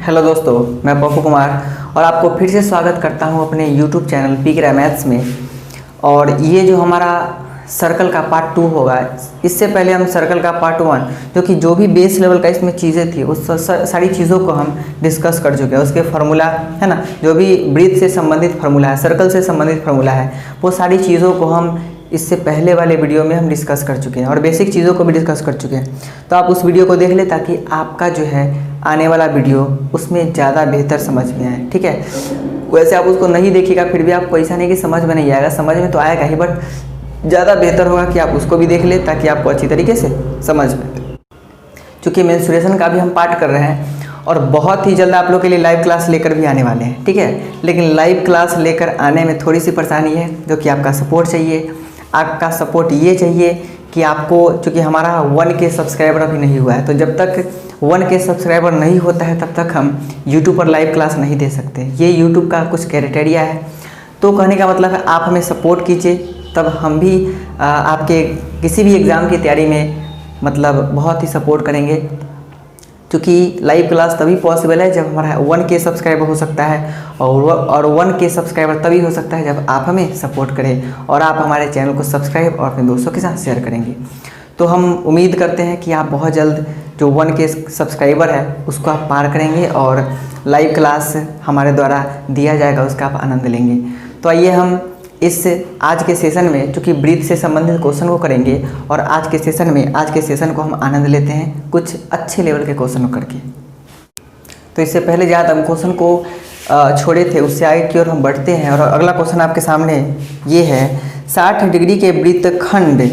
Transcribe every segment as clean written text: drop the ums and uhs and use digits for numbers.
Hello दोस्तों, मैं पप्पू कुमार और आपको फिर से स्वागत करता हूं अपने यूट्यूब चैनल पी के मैथ्स में। और ये जो हमारा सर्कल का पार्ट 2 होगा, इससे पहले हम सर्कल का पार्ट 1 जो भी बेस लेवल का इसमें चीज़ें थी उस सारी चीज़ों को हम डिस्कस कर चुके हैं। उसके फार्मूला है ना, जो भी ब्रीथ से संबंधित फार्मूला है, सर्कल से संबंधित फार्मूला है, वो सारी चीज़ों को हम इससे पहले वाले वीडियो में हम डिस्कस कर चुके हैं और बेसिक चीज़ों को भी डिस्कस कर चुके हैं। तो आप उस वीडियो को देख लें ताकि आपका जो है आने वाला वीडियो उसमें ज़्यादा बेहतर समझ में आए। ठीक है, वैसे आप उसको नहीं देखिएगा फिर भी आपको ऐसा नहीं कि समझ में नहीं आएगा, समझ में तो आएगा ही, बट ज़्यादा बेहतर होगा कि आप उसको भी देख लें ताकि आपको अच्छी तरीके से समझ में। चूँकि मेंस्ट्रुएशन का भी हम पार्ट कर रहे हैं और बहुत ही जल्द आप लोग के लिए लाइव क्लास लेकर भी आने वाले हैं। ठीक है, लेकिन लाइव क्लास लेकर आने में थोड़ी सी परेशानी है, जो कि आपका सपोर्ट चाहिए। आपका सपोर्ट ये चाहिए कि आपको, चूँकि हमारा 1K सब्सक्राइबर अभी नहीं हुआ है, तो जब तक 1K सब्सक्राइबर नहीं होता है तब तक हम YouTube पर लाइव क्लास नहीं दे सकते। ये YouTube का कुछ क्राइटेरिया है। तो कहने का मतलब है आप हमें सपोर्ट कीजिए, तब हम भी आपके किसी भी एग्ज़ाम की तैयारी में मतलब बहुत ही सपोर्ट करेंगे। क्योंकि लाइव क्लास तभी पॉसिबल है जब हमारा 1K सब्सक्राइबर हो सकता है, और 1K सब्सक्राइबर तभी हो सकता है जब आप हमें सपोर्ट करें और आप हमारे चैनल को सब्सक्राइब और अपने दोस्तों के साथ शेयर करेंगे। तो हम उम्मीद करते हैं कि आप बहुत जल्द जो 1K सब्सक्राइबर है उसको आप पार करेंगे और लाइव क्लास हमारे द्वारा दिया जाएगा, उसका आप आनंद लेंगे। तो आइए हम इस आज के सेशन में, चूँकि ब्रीथ से संबंधित क्वेश्चन को करेंगे और आज के सेशन को हम आनंद लेते हैं कुछ अच्छे लेवल के क्वेश्चन करके। तो इससे पहले जहाँ हम क्वेश्चन को छोड़े थे उससे आगे की ओर हम बढ़ते हैं और अगला क्वेश्चन आपके सामने ये है, 60 डिग्री के वृत्तखंड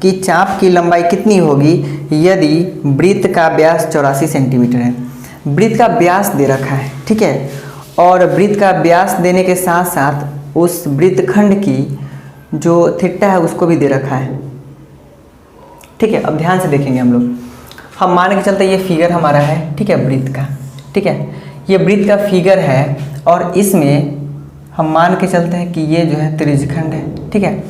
की चाप की लंबाई कितनी होगी यदि वृत्त का व्यास 84 सेंटीमीटर है। वृत्त का व्यास दे रखा है, ठीक है, और वृत्त का व्यास देने के साथ साथ उस वृत्तखंड की जो थीटा है उसको भी दे रखा है। ठीक है, अब ध्यान से देखेंगे हम लोग। हम मान के चलते ये फिगर हमारा है, ठीक है, वृत्त का। ठीक है, ये वृत्त का फिगर है और इसमें हम मान के चलते हैं कि ये जो है त्रिज्यखंड है। ठीक है,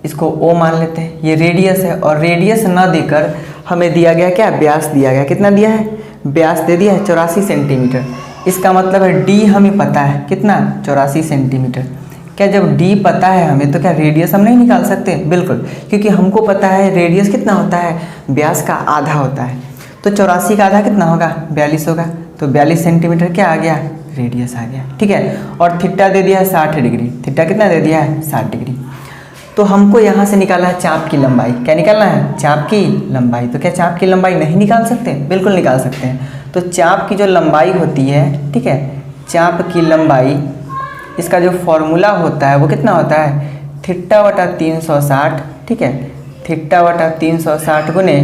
इसको O मान लेते हैं। ये रेडियस है और रेडियस ना देकर हमें दिया गया क्या, व्यास दिया गया। कितना दिया है, व्यास दे दिया है 84 सेंटीमीटर। इसका मतलब है D हमें पता है कितना, 84 सेंटीमीटर। क्या जब D पता है हमें तो क्या रेडियस हम नहीं निकाल सकते? बिल्कुल, क्योंकि हमको पता है रेडियस कितना होता है, व्यास का आधा होता है। तो 84 का आधा कितना होगा, 42 होगा। तो 42 सेंटीमीटर क्या आ गया, रेडियस आ गया। ठीक है, और थीटा दे दिया है 60 डिग्री। थीटा कितना दे दिया है, 60 डिग्री। तो हमको यहाँ से निकालना है चाप की लंबाई। क्या निकालना है, चाप की लंबाई। तो क्या चाप की लंबाई नहीं निकाल सकते? बिल्कुल निकाल सकते हैं। तो चाप की जो लंबाई होती है, ठीक है, चाप की लंबाई, इसका जो फॉर्मूला होता है वो कितना होता है, थीटा बटा 360। ठीक है, थीटा बटा 360 गुने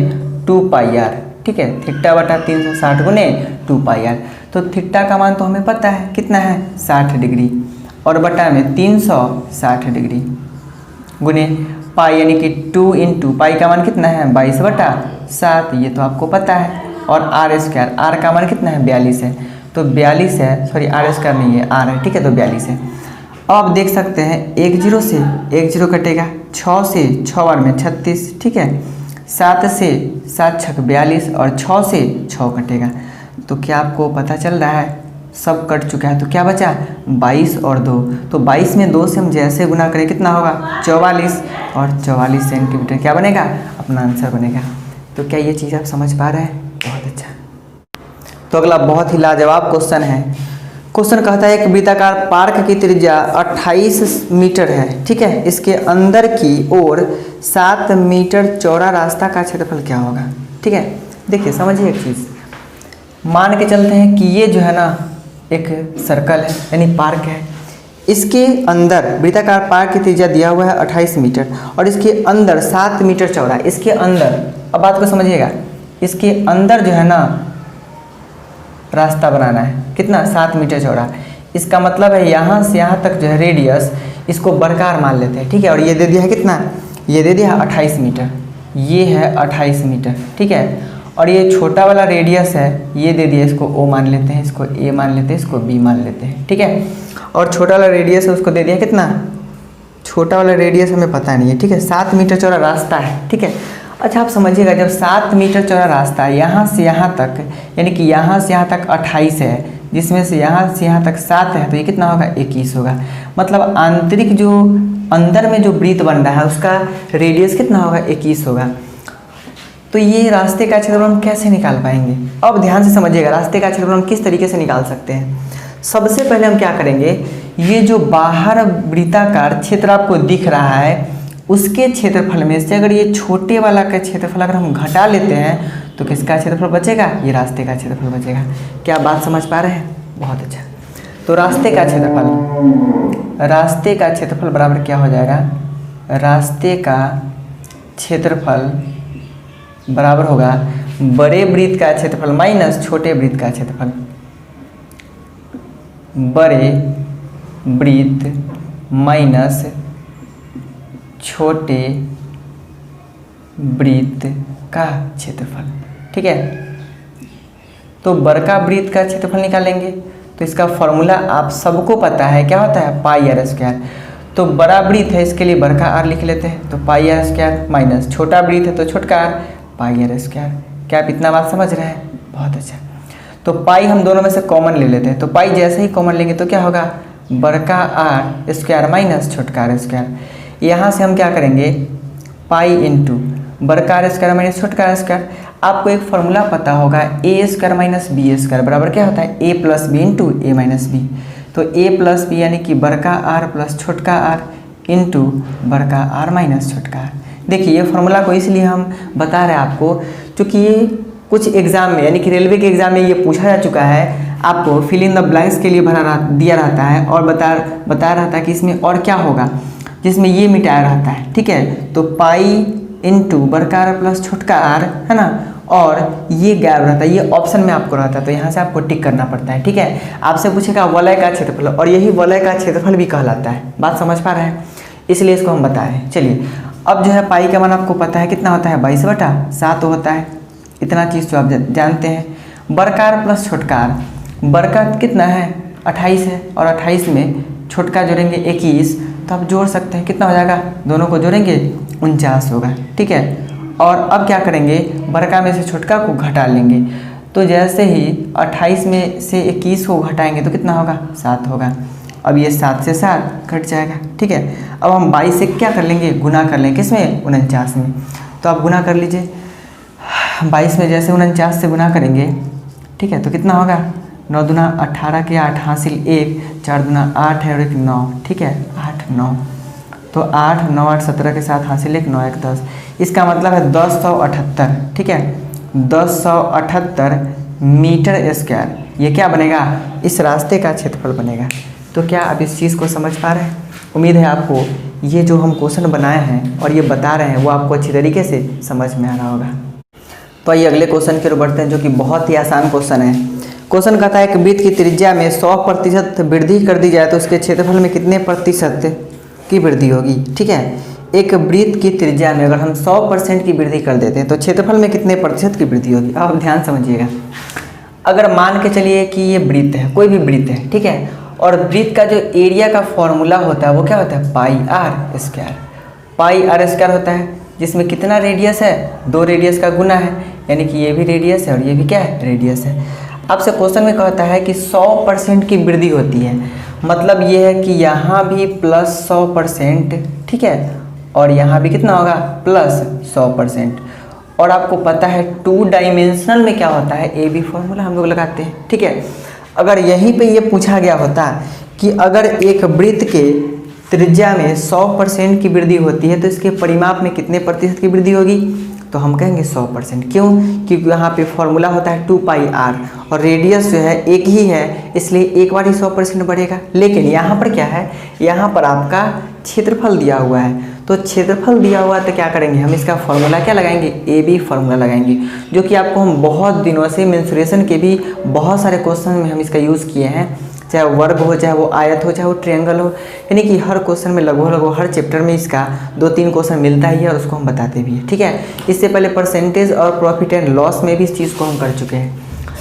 2πr। ठीक है, थीटा बटा 360 गुने 2πr। तो थीटा का मान तो हमें पता है कितना है, 60 डिग्री, और बटा में 360 डिग्री गुने पाई, यानी कि 2 × पाई का मान कितना है, 22/7। ये तो आपको पता है। और r², r का मान कितना है, 42 है। तो 42 है, सॉरी r² नहीं है, r है। ठीक है, तो 42 है। अब आप देख सकते हैं 1 0 से 1 0 कटेगा, 6 से 6 बार में 36। ठीक है, 7 से 7 छक 42 और 6 से 6 कटेगा। तो क्या आपको पता चल रहा है, सब कट चुका है। तो क्या बचा, 22 और 2। तो 22 में 2 से हम जैसे गुना करें कितना होगा, 44, और 44 सेंटीमीटर क्या बनेगा, अपना आंसर बनेगा। तो क्या ये चीज़ आप समझ पा रहे हैं? बहुत अच्छा। तो अगला बहुत ही लाजवाब क्वेश्चन है। क्वेश्चन कहता है कि वृत्ताकार पार्क की त्रिज्या 28 मीटर है। ठीक है, इसके अंदर की ओर 7 मीटर चौड़ा रास्ता का क्षेत्रफल क्या होगा। ठीक है, देखिए समझिए एक चीज़, मान के चलते हैं कि ये जो है ना एक सर्कल है, यानी पार्क है। इसके अंदर वृत्ताकार पार्क की त्रिज्या दिया हुआ है 28 मीटर और इसके अंदर 7 मीटर चौड़ा। इसके अंदर, अब बात को समझिएगा, इसके अंदर जो है ना रास्ता बनाना है, कितना, 7 मीटर चौड़ा। इसका मतलब है यहाँ से यहाँ तक जो है रेडियस, इसको बरकरार मान लेते हैं। ठीक है, और ये दे दिया है कितना, ये दे दिया है 28 मीटर। ये है 28 मीटर। ठीक है, और ये छोटा वाला रेडियस है, ये दे दिया, इसको O मान लेते हैं, इसको A मान लेते हैं, इसको B मान लेते हैं। ठीक है, और छोटा वाला रेडियस है उसको दे दिया कितना, छोटा वाला रेडियस हमें पता नहीं है। ठीक है, 7 मीटर चौड़ा रास्ता है। ठीक है, अच्छा आप समझिएगा, जब 7 मीटर चौड़ा रास्ता यहाँ से यहाँ तक, यानी कि यहाँ से यहाँ तक 28 है, जिसमें से यहाँ से यहाँ तक 7 है, तो ये कितना होगा 21 होगा। मतलब आंतरिक जो अंदर में जो वृत्त बन रहा है उसका रेडियस कितना होगा 21 होगा। तो ये रास्ते का क्षेत्रफल हम कैसे निकाल पाएंगे? अब ध्यान से समझिएगा, रास्ते का क्षेत्रफल हम किस तरीके से निकाल सकते हैं। सबसे पहले हम क्या करेंगे, ये जो बाहर वृत्ताकार क्षेत्र आपको दिख रहा है उसके क्षेत्रफल में से अगर ये छोटे वाला का क्षेत्रफल अगर हम घटा लेते हैं तो किसका क्षेत्रफल बचेगा? ये रास्ते का क्षेत्रफल बचेगा। क्या बात समझ पा रहे हैं? बहुत अच्छा। तो रास्ते का क्षेत्रफल बराबर क्या हो जाएगा? रास्ते का क्षेत्रफल बराबर होगा बड़े वृत्त का क्षेत्रफल माइनस छोटे वृत्त का क्षेत्रफल। बड़े वृत्त माइनस छोटे वृत्त का क्षेत्रफल। ठीक है, तो बड़का वृत्त का क्षेत्रफल निकालेंगे तो इसका फॉर्मूला आप सबको पता है, क्या होता है? Pi r square. तो बड़ा वृत्त है इसके लिए बड़का आर लिख लेते हैं, तो पाई आर स्क्वायर माइनस छोटा वृत्त है तो छोटका आर पाई आर स्क्वायर। क्या आप इतना बात समझ रहे हैं? बहुत अच्छा। तो पाई हम दोनों में से कॉमन ले लेते हैं, तो पाई जैसे ही कॉमन लेंगे तो क्या होगा? बड़का आर स्क्वायर माइनस छोटका आर स्क्वायर। यहाँ से हम क्या करेंगे? पाई इंटू बड़का आर स्क्वायर माइनस छोटका आर स्क्वायर। आपको एक फॉर्मूला पता होगा, ए स्क्वायर माइनस बी स्क्वायर बराबर क्या होता है? A plus B into A minus B. तो ए प्लस बी यानी कि बड़का आर प्लस छोटका आर इंटू बड़का आर माइनस छोटका आर। देखिए ये फॉर्मूला को इसलिए हम बता रहे हैं आपको क्योंकि ये कुछ एग्जाम में यानी कि रेलवे के एग्जाम में ये पूछा जा चुका है। आपको फिल इन द ब्लैंक्स के लिए दिया रहता है और बताया रहता है कि इसमें और क्या होगा जिसमें ये मिटाया रहता है। ठीक है, तो पाई इंटू बड़का आर प्लस छोटका आर है ना, और ये गैप रहता है, ये ऑप्शन में आपको रहता है, तो यहाँ से आपको टिक करना पड़ता है। ठीक है, आपसे पूछेगा वलय का क्षेत्रफल, और यही वलय का क्षेत्रफल भी कहलाता है। बात समझ पा रहे हैं? इसलिए इसको हम बताएं। चलिए अब जो है पाई का मान आपको पता है कितना होता है? 22/7 होता है। इतना चीज़ तो आप जानते हैं। बड़का आर प्लस छोटका आर, बड़का कितना है? 28 है, और 28 में छोटका जोड़ेंगे 21, तो आप जोड़ सकते हैं। कितना हो जाएगा? दोनों को जोड़ेंगे 49 होगा। ठीक है, और अब क्या करेंगे? बड़का में से छोटका को घटा लेंगे, तो जैसे ही 28 में से 21 को घटाएंगे तो कितना होगा? 7 होगा। अब ये 7 से 7 घट जाएगा। ठीक है, अब हम 22 से क्या कर लेंगे? गुना कर लेंगे। किसमें? 49 में। तो आप गुना कर लीजिए। 22 में जैसे 49 से गुना करेंगे, ठीक है, तो कितना होगा? 9 दूना 18 के 8 हासिल 1, 4 दूना 8 है और 1 9। ठीक है, 8 9, तो 8 9 8 17 के साथ हासिल 1 9 1 10। इसका मतलब है 1078। ठीक है, 1078 मीटर स्क्वायर ये क्या बनेगा? इस रास्ते का क्षेत्रफल बनेगा। तो क्या आप इस चीज़ को समझ पा रहे हैं? उम्मीद है आपको ये जो हम क्वेश्चन बनाए हैं और ये बता रहे हैं वो आपको अच्छी तरीके से समझ में आ रहा होगा। तो आइए अगले क्वेश्चन की ओर बढ़ते हैं, जो कि बहुत ही आसान क्वेश्चन है। क्वेश्चन कहता है कि वृत्त की त्रिज्या में 100% वृद्धि कर दी जाए तो उसके क्षेत्रफल में कितने प्रतिशत की वृद्धि होगी? ठीक है, एक वृत्त की त्रिज्या में अगर हम 100% की वृद्धि कर देते हैं तो क्षेत्रफल में कितने प्रतिशत की वृद्धि होगी? आप ध्यान समझिएगा। अगर मान के चलिए कि ये वृत्त है, कोई भी वृत्त है, ठीक है, और वृत्त का जो एरिया का फॉर्मूला होता है वो क्या होता है? Pi r square. Pi r square होता है जिसमें कितना रेडियस है? 2 रेडियस का गुना है, यानी कि ये भी रेडियस है और ये भी क्या है? रेडियस है। आपसे क्वेश्चन में कहता है कि 100% की वृद्धि होती है, मतलब ये है कि यहाँ भी प्लस 100%, ठीक है, और यहाँ भी कितना होगा? प्लस 100%। और आपको पता है 2 डायमेंशनल में क्या होता है? ए बी फॉर्मूला हम लोग लगाते हैं। ठीक है, अगर यहीं पे ये पूछा गया होता कि अगर एक वृत्त के त्रिज्या में 100% की वृद्धि होती है तो इसके परिमाप में कितने प्रतिशत की वृद्धि होगी? तो हम कहेंगे 100%। क्यों? क्योंकि यहाँ पे फॉर्मूला होता है 2 पाई आर और रेडियस जो है एक ही है, इसलिए एक बार ही 100% बढ़ेगा। लेकिन यहाँ पर क्या है? यहाँ पर आपका क्षेत्रफल दिया हुआ है, तो क्षेत्रफल दिया हुआ तो क्या करेंगे? हम इसका फॉर्मूला क्या लगाएंगे? ए बी फॉर्मूला लगाएंगे, जो कि आपको हम बहुत दिनों से मेंसुरेशन के भी बहुत सारे क्वेश्चन में हम इसका यूज़ किए हैं, चाहे वर्ग हो, चाहे वो आयत हो, चाहे वो ट्रायंगल हो, यानी कि हर क्वेश्चन में लगभग हर चैप्टर में इसका 2-3 क्वेश्चन मिलता ही है और उसको हम बताते भी हैं। ठीक है, इससे पहले परसेंटेज और प्रॉफिट एंड लॉस में भी इस चीज़ को हम कर चुके हैं।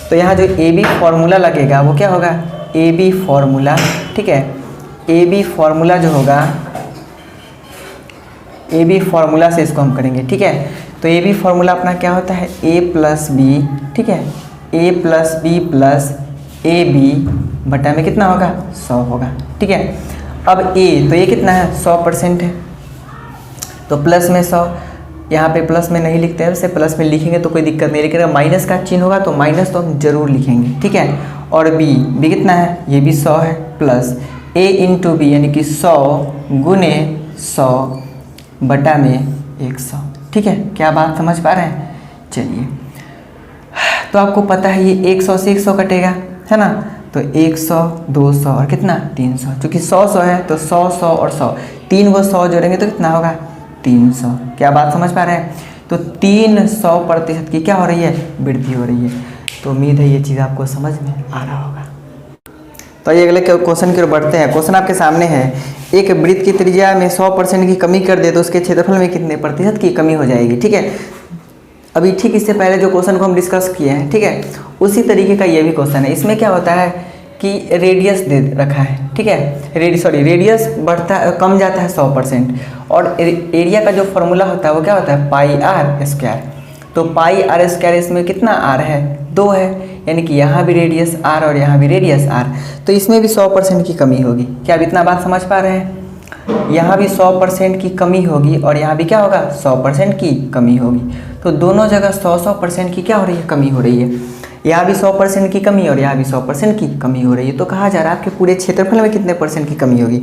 तो यहाँ जो ए बी फॉर्मूला लगेगा वो क्या होगा? A B formula. ठीक है, ए बी फॉर्मूला जो होगा ए बी फार्मूला से इसको हम करेंगे, ठीक है। तो ए बी फार्मूला अपना क्या होता है, ए प्लस बी, ठीक है, A plus B plus A B बटा में कितना होगा, 100 होगा, ठीक है। अब ए, तो ये कितना है, 100% है, तो प्लस में 100, यहाँ पे प्लस में नहीं लिखते हैं, वैसे प्लस में लिखेंगे तो कोई दिक्कत नहीं, लेकिन अगर माइनस का चिन्ह होगा तो माइनस तो हम जरूर लिखेंगे, ठीक है। और बी कितना है, ये भी 100 है, प्लस ए इंटू बी यानी कि 100 गुने 100 बटा में 100, ठीक है। क्या बात समझ पा रहे हैं? चलिए, तो आपको पता है ये 100 से 100 कटेगा, है ना, तो 100 200 और कितना 300, चूँकि 100 है तो 100 और 100, 3 वो 100 जोड़ेंगे तो कितना होगा 300। क्या बात समझ पा रहे हैं? तो 300% की क्या हो रही है, वृद्धि हो रही है। तो उम्मीद है ये चीज़ आपको समझ में आ रहा होगा। तो ये अगले क्वेश्चन की ओर बढ़ते हैं। क्वेश्चन आपके सामने है, एक वृत्त की त्रिज्या में 100% की कमी कर दे तो उसके क्षेत्रफल में कितने प्रतिशत की कमी हो जाएगी, ठीक है। अभी ठीक इससे पहले जो क्वेश्चन को हम डिस्कस किए हैं, ठीक है, उसी तरीके का ये भी क्वेश्चन है। इसमें क्या होता है कि रेडियस दे रखा है, ठीक है, रेडियस बढ़ता कम जाता है 100%, और एरिया का जो फॉर्मूला होता है वो क्या होता है, पाई आर स्क्वायर। तो पाई आर स्क्वायर इसमें कितना आर है, 2 है, यानी कि यहाँ भी रेडियस आर और यहाँ भी रेडियस आर, तो इसमें भी 100% की कमी होगी। क्या आप इतना बात समझ पा रहे हैं? यहाँ भी 100% की कमी होगी और यहाँ भी क्या होगा, 100% की कमी होगी। तो दोनों जगह 100% की क्या हो रही है, कमी हो रही है। यहाँ भी 100% की कमी और यहाँ भी 100% की कमी हो रही है। तो कहा जा रहा है आपके पूरे क्षेत्रफल में कितने % की कमी होगी।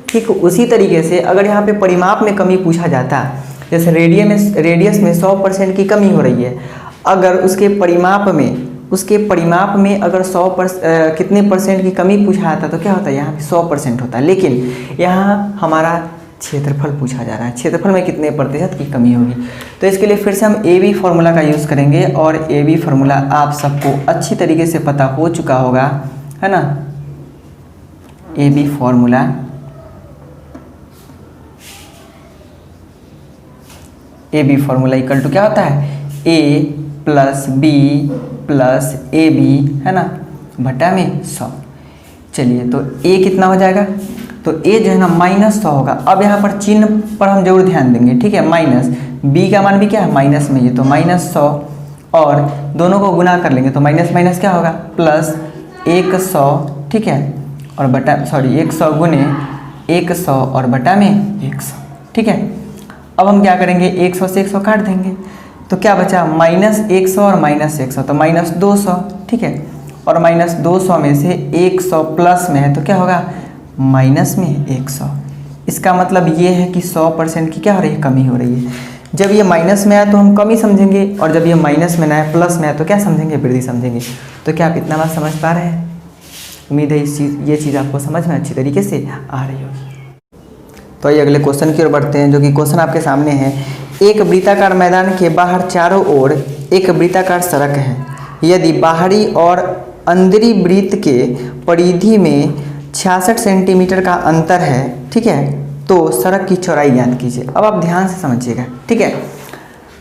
ठीक उसी तरीके से अगर यहाँ पे परिमाप में कमी पूछा जाता, जैसे रेडियस में 100% की कमी हो रही है, अगर उसके परिमाप में अगर 100% कितने % की कमी पूछा जाता तो क्या होता है, यहाँ पे 100% होता है। लेकिन यहाँ हमारा क्षेत्रफल पूछा जा रहा है, क्षेत्रफल में कितने % की कमी होगी। तो इसके लिए फिर से हम ए बी फार्मूला का यूज़ करेंगे, और ए बी फार्मूला आप सबको अच्छी तरीके से पता हो चुका होगा, है ना। A B formula equal to क्या होता है, A plus B plus A B, है ना, बटा में 100। चलिए, तो ए कितना हो जाएगा, तो ए जो है ना -100 होगा। अब यहाँ पर चिन्ह पर हम जरूर ध्यान देंगे, ठीक है। माइनस बी का मान भी क्या है, माइनस में, ये तो -100, और दोनों को गुना कर लेंगे तो माइनस माइनस क्या होगा, प्लस 100, ठीक है, और बटा 100 गुने 100 और बटा में 100, ठीक है। अब हम क्या करेंगे, 100 से 100 काट देंगे तो क्या बचा, -100 और -100 तो -200, ठीक है, और -200 में से 100 प्लस में है तो क्या होगा, माइनस में 100। इसका मतलब ये है कि 100% की क्या हो रही है, कमी हो रही है। जब ये माइनस में आए तो हम कमी समझेंगे, और जब ये माइनस में ना आए, प्लस में आए तो क्या समझेंगे, वृद्धि समझेंगे। तो क्या आप इतना बात समझ पा रहे हैं? उम्मीद है ये चीज़ आपको समझ में अच्छी तरीके से आ रही होगी। तो ये अगले क्वेश्चन की ओर बढ़ते हैं, जो कि क्वेश्चन आपके सामने है। एक वृत्ताकार मैदान के बाहर चारों ओर एक वृत्ताकार सड़क है। यदि बाहरी और अंदरी वृत्त के परिधि में 66 सेंटीमीटर का अंतर है, ठीक है, तो सड़क की चौड़ाई ज्ञात कीजिए। अब आप ध्यान से समझिएगा, ठीक है।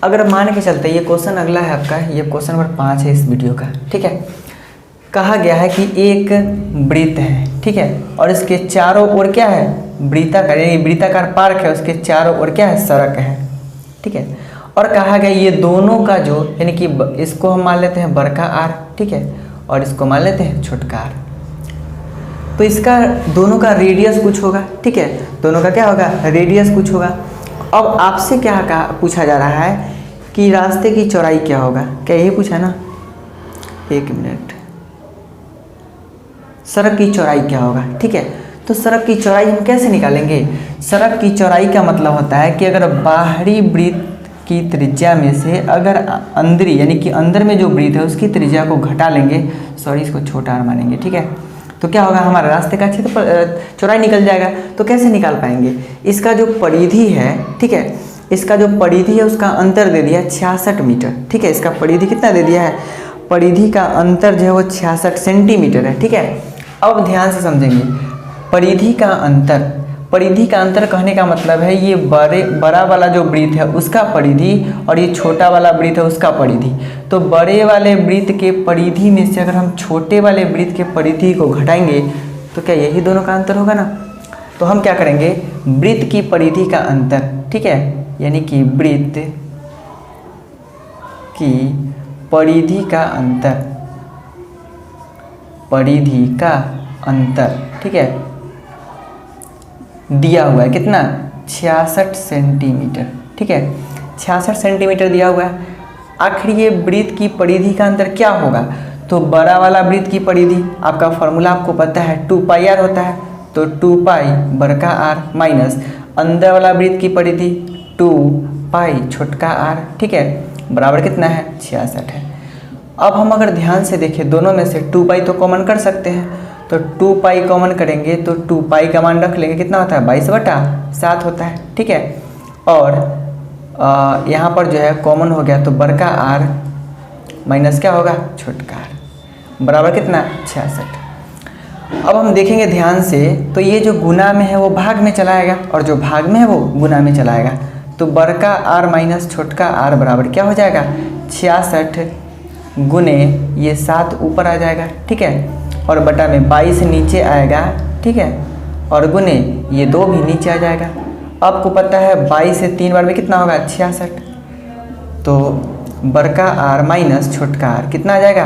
अगर मान के चलते, ये क्वेश्चन अगला है आपका, ये क्वेश्चन नंबर 5 है इस वीडियो का, ठीक है। कहा गया है कि एक वृत्त है, ठीक है, और इसके चारों ओर क्या है, वृत्ताकार, यानी वृत्ताकार पार्क है, उसके चारों ओर क्या है, सड़क है, ठीक है। और कहा गया ये दोनों का जो, यानी कि इसको हम मान लेते हैं बड़का आर, ठीक है, और इसको मान लेते हैं छोटका आर। तो इसका दोनों का रेडियस कुछ होगा, ठीक है, दोनों का क्या होगा, रेडियस कुछ होगा। अब आपसे क्या पूछा जा रहा है कि रास्ते की चौड़ाई क्या होगा, क्या यही पूछा ना, 1 मिनट, सड़क की चौड़ाई क्या होगा, ठीक है। तो सड़क की चौड़ाई हम कैसे निकालेंगे, सड़क की चौड़ाई का मतलब होता है कि अगर बाहरी वृत्त की त्रिज्या में से अगर अंदरी, यानी कि अंदर में जो वृत्त है उसकी त्रिज्या को घटा लेंगे, इसको छोटा आर मानेंगे, ठीक है, तो क्या होगा, हमारा रास्ते का क्षेत्र चौड़ाई निकल जाएगा। तो कैसे निकाल पाएंगे, इसका जो परिधि है, ठीक है, इसका जो परिधि है उसका अंतर दे दिया 66 मीटर, ठीक है। इसका परिधि कितना दे दिया है, परिधि का अंतर जो है वो 66 सेंटीमीटर है, ठीक है। अब ध्यान से समझेंगे, परिधि का अंतर कहने का मतलब है ये बड़ा वाला जो वृत्त है उसका परिधि, और ये छोटा वाला वृत्त है उसका परिधि। तो बड़े वाले वृत्त के परिधि में से अगर हम छोटे वाले वृत्त के परिधि को घटाएंगे तो क्या यही दोनों का अंतर होगा ना। तो हम क्या करेंगे, वृत्त की परिधि का अंतर, ठीक है, यानी कि वृत्त की परिधि का अंतर, परिधि का अंतर, ठीक है, दिया हुआ है कितना 66 सेंटीमीटर, ठीक है 66 सेंटीमीटर दिया हुआ है। आखिर ये वृत्त की परिधि का अंतर क्या होगा, तो बड़ा वाला वृत्त की परिधि आपका फॉर्मूला आपको पता है 2πr होता है, तो 2π बड़का आर माइनस अंदर वाला वृत्त की परिधि 2π छोटका आर, ठीक है, बराबर कितना है 66 है। अब हम अगर ध्यान से देखें दोनों में से 2π तो कॉमन कर सकते हैं, तो 2π कॉमन करेंगे तो 2π का मान रख लेंगे, कितना होता है 22/7 होता है, ठीक है। और यहाँ पर जो है कॉमन हो गया तो बड़का आर माइनस क्या होगा छोटका आर, बराबर कितना 66। अब हम देखेंगे ध्यान से तो ये जो गुना में है वो भाग में चलाएगा और जो भाग में है वो गुना में चलाएगा, तो बड़का आर माइनस छोटका आर बराबर क्या हो जाएगा 66 गुने ये 7 ऊपर आ जाएगा, ठीक है, और बटा में 22 नीचे आएगा, ठीक है, और गुने ये 2 भी नीचे आ जाएगा। आपको पता है 22 से 3 बार में कितना होगा 66, तो बड़का आर माइनस छोटका आर कितना आ जाएगा,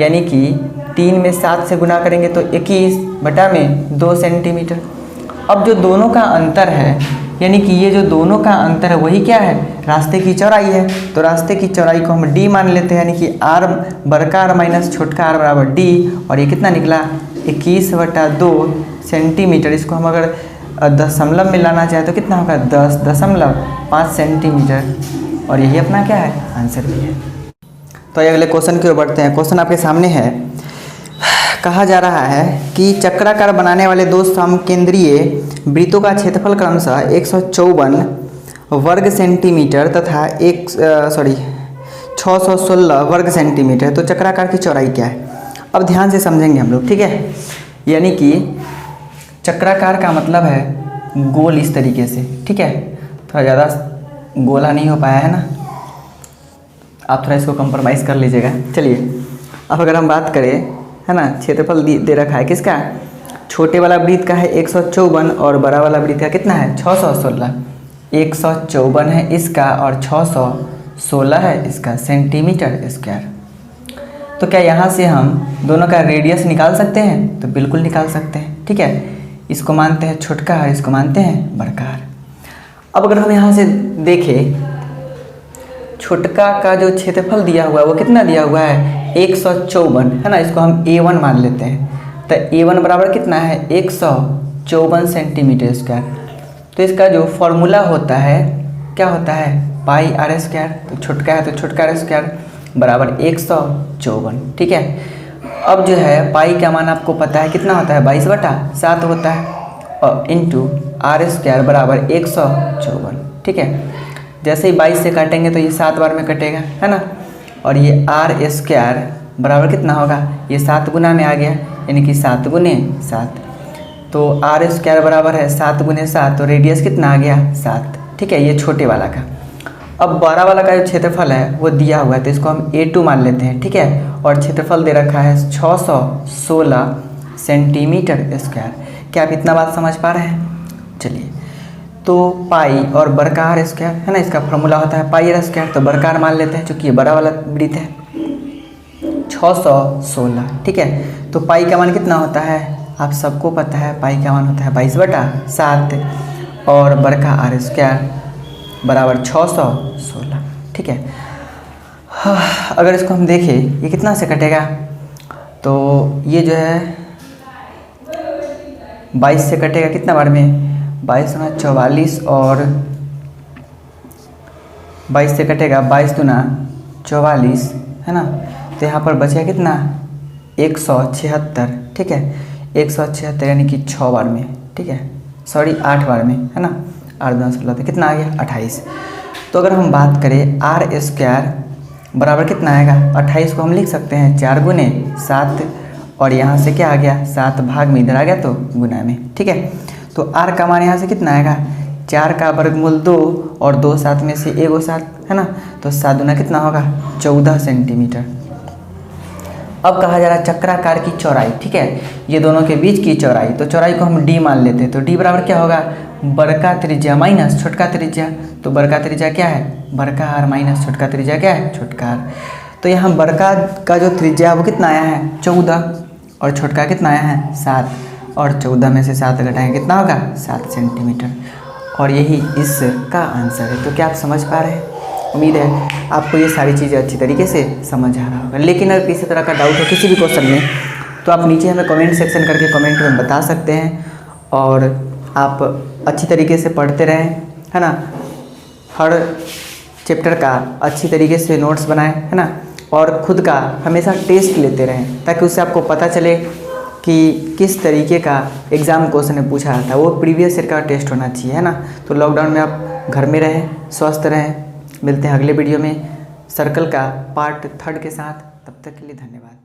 यानी कि 3 में 7 से गुना करेंगे तो 21 बटा में 2 सेंटीमीटर। अब जो दोनों का अंतर है, यानी कि ये जो दोनों का अंतर है वही क्या है रास्ते की चौड़ाई है, तो रास्ते की चौड़ाई को हम d मान लेते हैं, यानी कि आर बड़का आर माइनस छोटका आर बराबर d, और ये कितना निकला 21/2 सेंटीमीटर। इसको हम अगर दशमलव में लाना चाहे तो कितना होगा 10.5 सेंटीमीटर, और यही अपना क्या है आंसर भी है। तो अगले क्वेश्चन की ओर बढ़ते हैं। क्वेश्चन आपके सामने है, कहा जा रहा है कि चक्राकार बनाने वाले दो समकेंद्रीय वृत्तों का क्षेत्रफल क्रमशः 154 वर्ग सेंटीमीटर तथा 616 वर्ग सेंटीमीटर, तो चक्राकार की चौड़ाई क्या है। अब ध्यान से समझेंगे हम लोग, ठीक है, यानी कि चक्राकार का मतलब है गोल इस तरीके से, ठीक है, थोड़ा ज़्यादा गोला नहीं हो पाया है ना, आप थोड़ा इसको कंप्रोमाइज़ कर लीजिएगा। चलिए अब अगर हम बात करें, है ना, क्षेत्रफल दे रखा है किसका, छोटे वाला वृत्त का है 154 और बड़ा वाला वृत्त का कितना है 616। 154 है इसका और 616 है इसका सेंटीमीटर स्क्वायर। तो क्या यहाँ से हम दोनों का रेडियस निकाल सकते हैं, तो बिल्कुल निकाल सकते हैं, ठीक है। इसको मानते हैं छोटका और इसको मानते हैं बड़का। अब अगर हम यहाँ से देखें, छोटका का जो क्षेत्रफल दिया हुआ है वो कितना दिया हुआ है 154, है ना, इसको हम A1 मान लेते हैं, तो A1 बराबर कितना है 154 सेंटीमीटर स्क्वायर। तो इसका जो फॉर्मूला होता है क्या होता है πr², तो छोटका है तो छोटका r स्क्वायर बराबर 154, ठीक है। अब जो है पाई का मान आपको पता है कितना होता है 22/7 होता है, और इंटू r² बराबर 154, ठीक है। जैसे ही 22 से काटेंगे तो ये 7 बार में कटेगा, है ना, और ये r² बराबर कितना होगा, ये 7 गुना में आ गया, यानी कि 7 गुने 7, तो r² बराबर है 7 गुने 7, तो रेडियस कितना आ गया 7, ठीक है, ये छोटे वाला का। अब बड़ा वाला का जो क्षेत्रफल है वो दिया हुआ है, तो इसको हम A2 मान लेते हैं, ठीक है, और क्षेत्रफल दे रखा है 616 सेंटीमीटर स्क्वायर। क्या आप इतना बात समझ पा रहे हैं। चलिए, तो पाई और बड़का r स्क्वायर, है ना, इसका फॉर्मूला होता है πr², तो बड़का r मान लेते हैं चूँकि ये बड़ा वाला वृत्त है 616, ठीक है। तो पाई का मान कितना होता है आप सबको पता है, पाई का मान होता है 22/7 और बड़का r² बराबर 616, ठीक है। अगर इसको हम देखें ये कितना से कटेगा, तो ये जो है 22 से कटेगा कितना बार में 22 × 44 और 22 से कटेगा 22 × 44, है ना, तो यहाँ पर बचेगा कितना 176, ठीक है, 176 यानी कि 6 बार में, ठीक है, सॉरी 8 बार में, है ना, 8 × 16 तो कितना आ गया 28। तो अगर हम बात करें r² बराबर कितना आएगा 28 को हम लिख सकते हैं 4 गुने 7, और यहाँ से क्या आ गया 7 भाग में इधर आ गया तो गुना में, ठीक है। तो r का मान यहाँ से कितना आएगा 4 का वर्गमूल 2 और 2 7 में से 1 7, है ना, तो 7 गुना कितना होगा 14 सेंटीमीटर। अब कहा जा रहा है चक्राकार की चौड़ाई, ठीक है, ये दोनों के बीच की चौड़ाई, तो चौड़ाई को हम d मान लेते हैं। तो d बराबर क्या होगा, बड़का त्रिज्या माइनस छोटका त्रिज्या। तो बड़का त्रिज्या क्या है, बड़का r माइनस छोटका त्रिज्या क्या है, छोटका r। तो यहाँ बड़का का जो त्रिज्या है वो कितना आया है 14, और छोटका कितना आया है 7, और 14 में से 7 घटाएंगे कितना होगा 7 सेंटीमीटर, और यही इसका आंसर है। तो क्या आप समझ पा रहे हैं? उम्मीद है आपको ये सारी चीज़ें अच्छी तरीके से समझ आ रहा होगा। लेकिन अगर किसी तरह का डाउट हो किसी भी क्वेश्चन में, तो आप नीचे हमें कमेंट सेक्शन करके कमेंट में बता सकते हैं, और आप अच्छी तरीके से पढ़ते रहें, है ना। हर चैप्टर का अच्छी तरीके से नोट्स बनाएं, है ना, और खुद का हमेशा टेस्ट लेते रहें, ताकि उससे आपको पता चले कि किस तरीके का एग्ज़ाम क्वेश्चन में पूछा जाता है। वो प्रीवियस ईयर का टेस्ट होना चाहिए, है ना। तो लॉकडाउन में आप घर में रहें, स्वस्थ रहें। मिलते हैं अगले वीडियो में सर्कल का पार्ट 3 के साथ। तब तक के लिए धन्यवाद।